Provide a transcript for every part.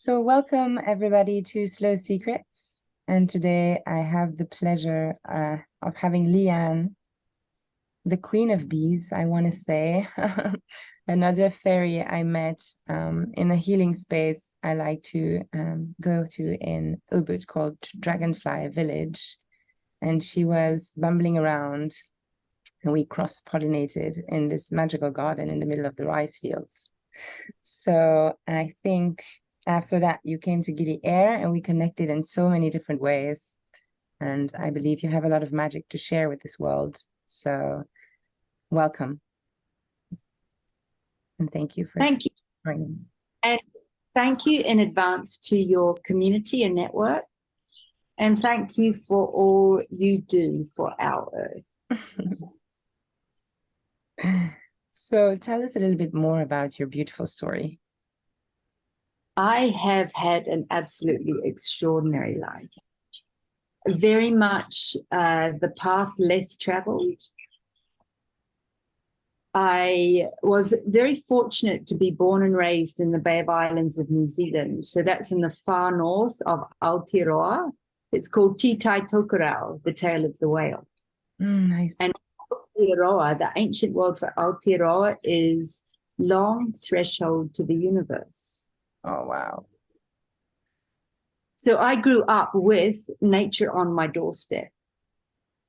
So welcome everybody to Slow Secrets. And today I have the pleasure of having Leanne, the queen of bees, I want to say, another fairy I met in a healing space I like to go to in Ubud called Dragonfly Village. And she was bumbling around and we cross-pollinated in this magical garden in the middle of the rice fields. So I think after that, you came to Giddy Air and we connected in so many different ways. And I believe you have a lot of magic to share with this world. So welcome. And thank you for Thank you. joining. And thank you in advance to your community and network. And thank you for all you do for our Earth. So tell us a little bit more about your beautiful story. I have had an absolutely extraordinary life. Very much the path less traveled. I was very fortunate to be born and raised in the Bay of Islands of New Zealand. So that's in the far north of Aotearoa. It's called Te Tai Tokerau, the tail of the whale. Nice. And Aotearoa, the ancient word for Aotearoa, is long threshold to the universe. Oh, wow. So I grew up with nature on my doorstep.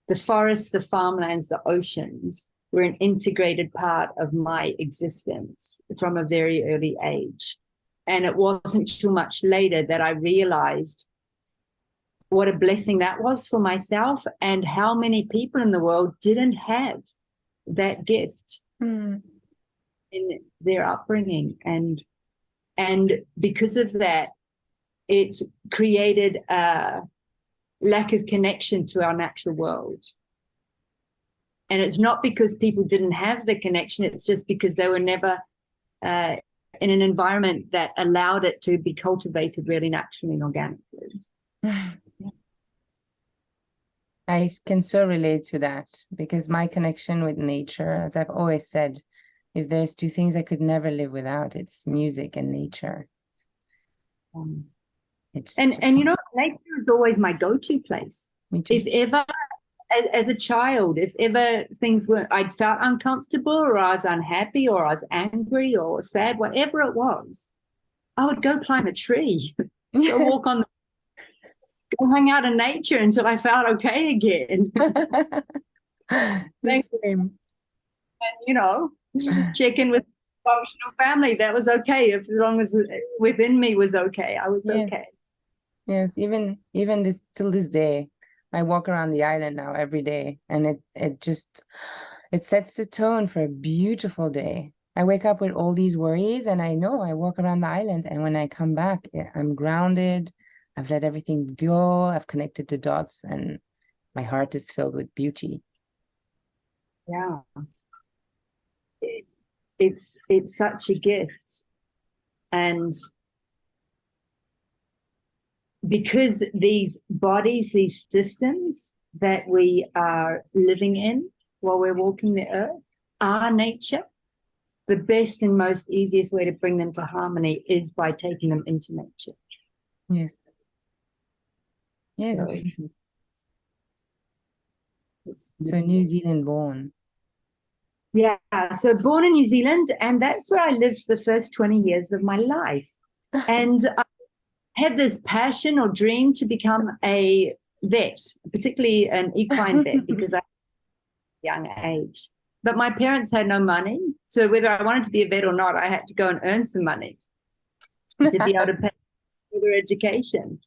The forests, the farmlands, the oceans were an integrated part of my existence from a very early age. And it wasn't too much later that I realized what a blessing that was for myself and how many people in the world didn't have that gift in their upbringing. And because of that, it created a lack of connection to our natural world. And it's not because people didn't have the connection, it's just because they were never in an environment that allowed it to be cultivated really naturally and organically. I can so relate to that because my connection with nature, as I've always said, if there's two things I could never live without, it's music and nature. And you know, nature is always my go-to place. Me too. If ever, as a child, if ever things were, I'd felt uncomfortable or I was unhappy or I was angry or sad, whatever it was, I would go climb a tree, go walk on the go hang out in nature until I felt okay again. The same. And, you know, check in with functional family. That was okay. As long as within me was okay, I was okay. Yes, even this till this day, I walk around the island now every day, and it sets the tone for a beautiful day. I wake up with all these worries, and I know I walk around the island, and when I come back, I'm grounded. I've let everything go. I've connected the dots, and my heart is filled with beauty. Yeah. It's such a gift. And because these bodies, these systems that we are living in while we're walking the earth are nature, the best and most easiest way to bring them to harmony is by taking them into nature. Yes. Yes. So New Zealand born. Yeah, so born in New Zealand, and that's where I lived the first 20 years of my life. And I had this passion or dream to become a vet, particularly an equine vet, because I was at a young age. But my parents had no money. So whether I wanted to be a vet or not, I had to go and earn some money to be able to pay for their education.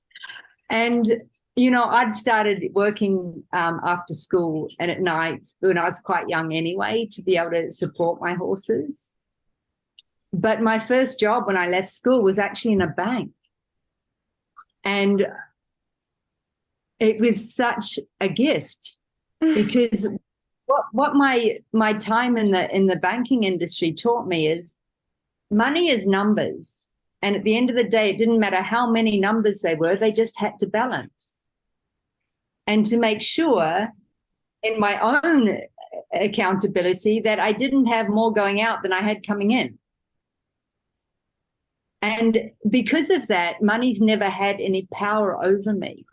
And you know, I'd started working after school and at night when I was quite young anyway to be able to support my horses. But my first job when I left school was actually in a bank. And it was such a gift because what my time in the banking industry taught me is money is numbers. And at the end of the day, it didn't matter how many numbers they were, they just had to balance. And to make sure in my own accountability that I didn't have more going out than I had coming in. And because of that, money's never had any power over me.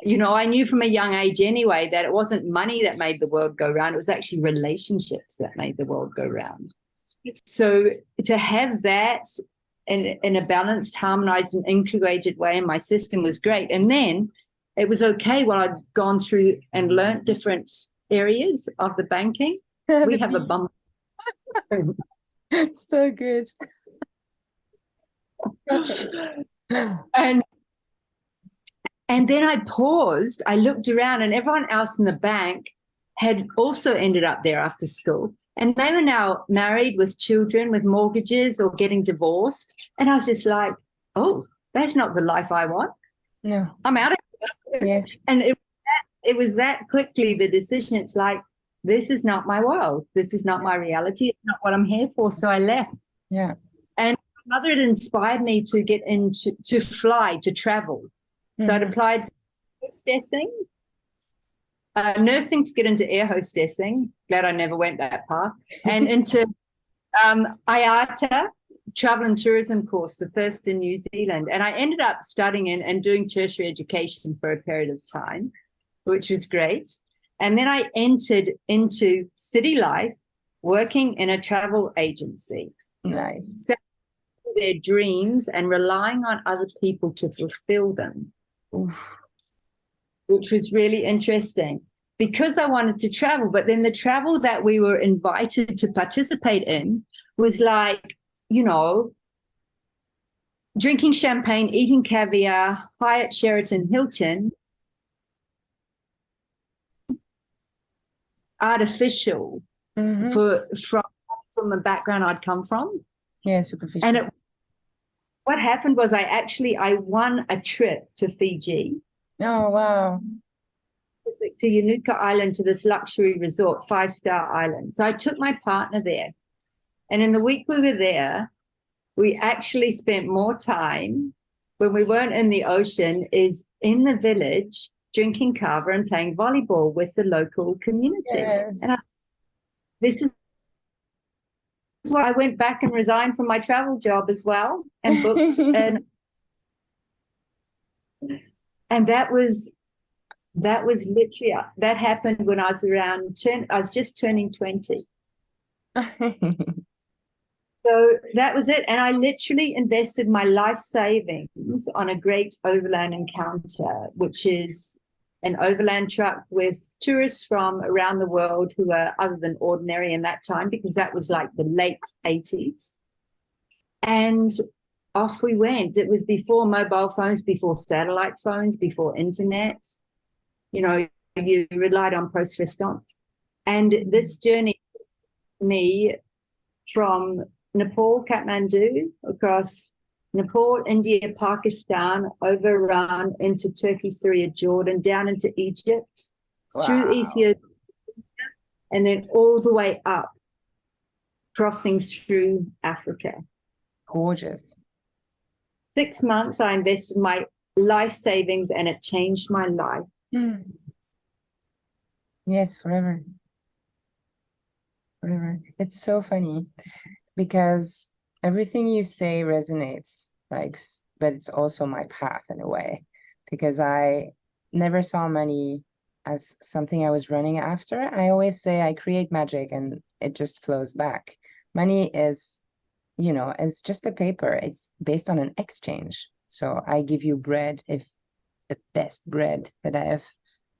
You know, I knew from a young age anyway that it wasn't money that made the world go round. It was actually relationships that made the world go round. So to have that in a balanced, harmonized, and integrated way in my system was great. And then it was okay while I'd gone through and learnt different areas of the banking. We have a bump. So good. And then I paused, I looked around, and everyone else in the bank had also ended up there after school. And they were now married with children, with mortgages, or getting divorced. And I was just like, oh, that's not the life I want. No. I'm out of it. Yes. And it was that quickly the decision. It's like, this is not my world. This is not my reality. It's not what I'm here for. So I left. Yeah. And my mother had inspired me to get into, to fly, to travel. So I'd applied for hostessing, nursing to get into air hostessing. Glad I never went that path. And into IATA, travel and tourism course, the first in New Zealand. And I ended up studying and doing tertiary education for a period of time, which was great. And then I entered into city life, working in a travel agency. Nice. Their dreams and relying on other people to fulfill them. Oof. Which was really interesting because I wanted to travel. But then the travel that we were invited to participate in was like, you know, drinking champagne, eating caviar, Hyatt, Sheraton, Hilton, artificial from the background I'd come from. Yeah, superficial. And what happened was I won a trip to Fiji. Oh, wow. To Unuka Island, to this luxury resort, 5-star island. So I took my partner there. And in the week we were there, we actually spent more time when we weren't in the ocean is in the village drinking kava and playing volleyball with the local community. Yes. And this is why I went back and resigned from my travel job as well and booked and that was literally, that happened when I was I was just turning 20. So that was it. And I literally invested my life savings on a great overland encounter, which is an overland truck with tourists from around the world who are other than ordinary in that time, because that was like the late 80s. And off we went. It was before mobile phones, before satellite phones, before internet. You know, you relied on post restante. And this journey, me from Nepal, Kathmandu, across Nepal, India, Pakistan, over around into Turkey, Syria, Jordan, down into Egypt, through Ethiopia, and then all the way up, crossing through Africa. Gorgeous. 6 months, I invested my life savings and it changed my life. Yes, forever. Forever. It's so funny because everything you say resonates, like, but it's also my path in a way, because I never saw money as something I was running after. I always say I create magic and it just flows back. Money is, you know, it's just a paper. It's based on an exchange. So I give you bread, if the best bread that I have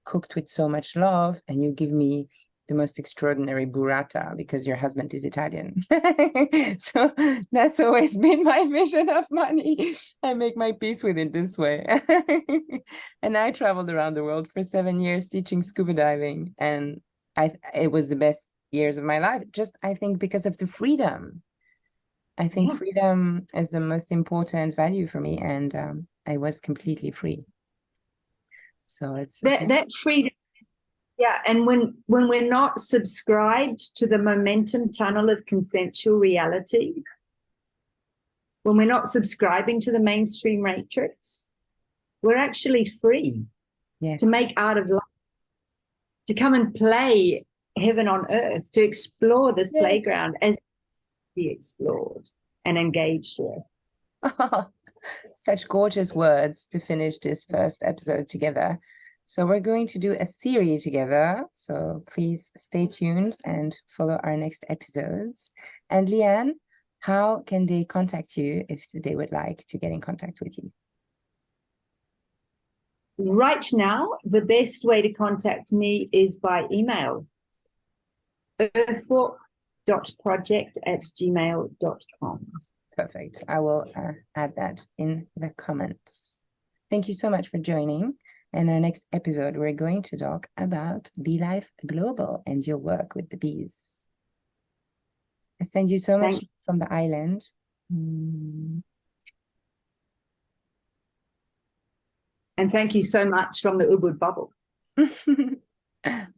cooked with so much love, and you give me the most extraordinary burrata because your husband is Italian. So that's always been my vision of money. I make my peace with it this way. And I traveled around the world for 7 years teaching scuba diving, and it was the best years of my life. Just, I think, because of the freedom. I think freedom is the most important value for me, and I was completely free. So it's that freedom. Yeah, and when we're not subscribed to the momentum tunnel of consensual reality, when we're not subscribing to the mainstream matrix, we're actually free to make art of life, to come and play heaven on earth, to explore this playground as be explored and engaged with. Oh, such gorgeous words to finish this first episode together. So we're going to do a series together. So please stay tuned and follow our next episodes. And Leanne, how can they contact you if they would like to get in contact with you? Right now, the best way to contact me is by email, earthwalk.project@gmail.com. Perfect. I will add that in the comments. Thank you so much for joining. In our next episode, we're going to talk about Bee Life Global and your work with the bees. I send you so much from the island. And thank you so much from the Ubud bubble.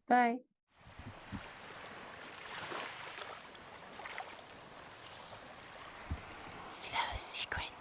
Bye. Slow Secrets.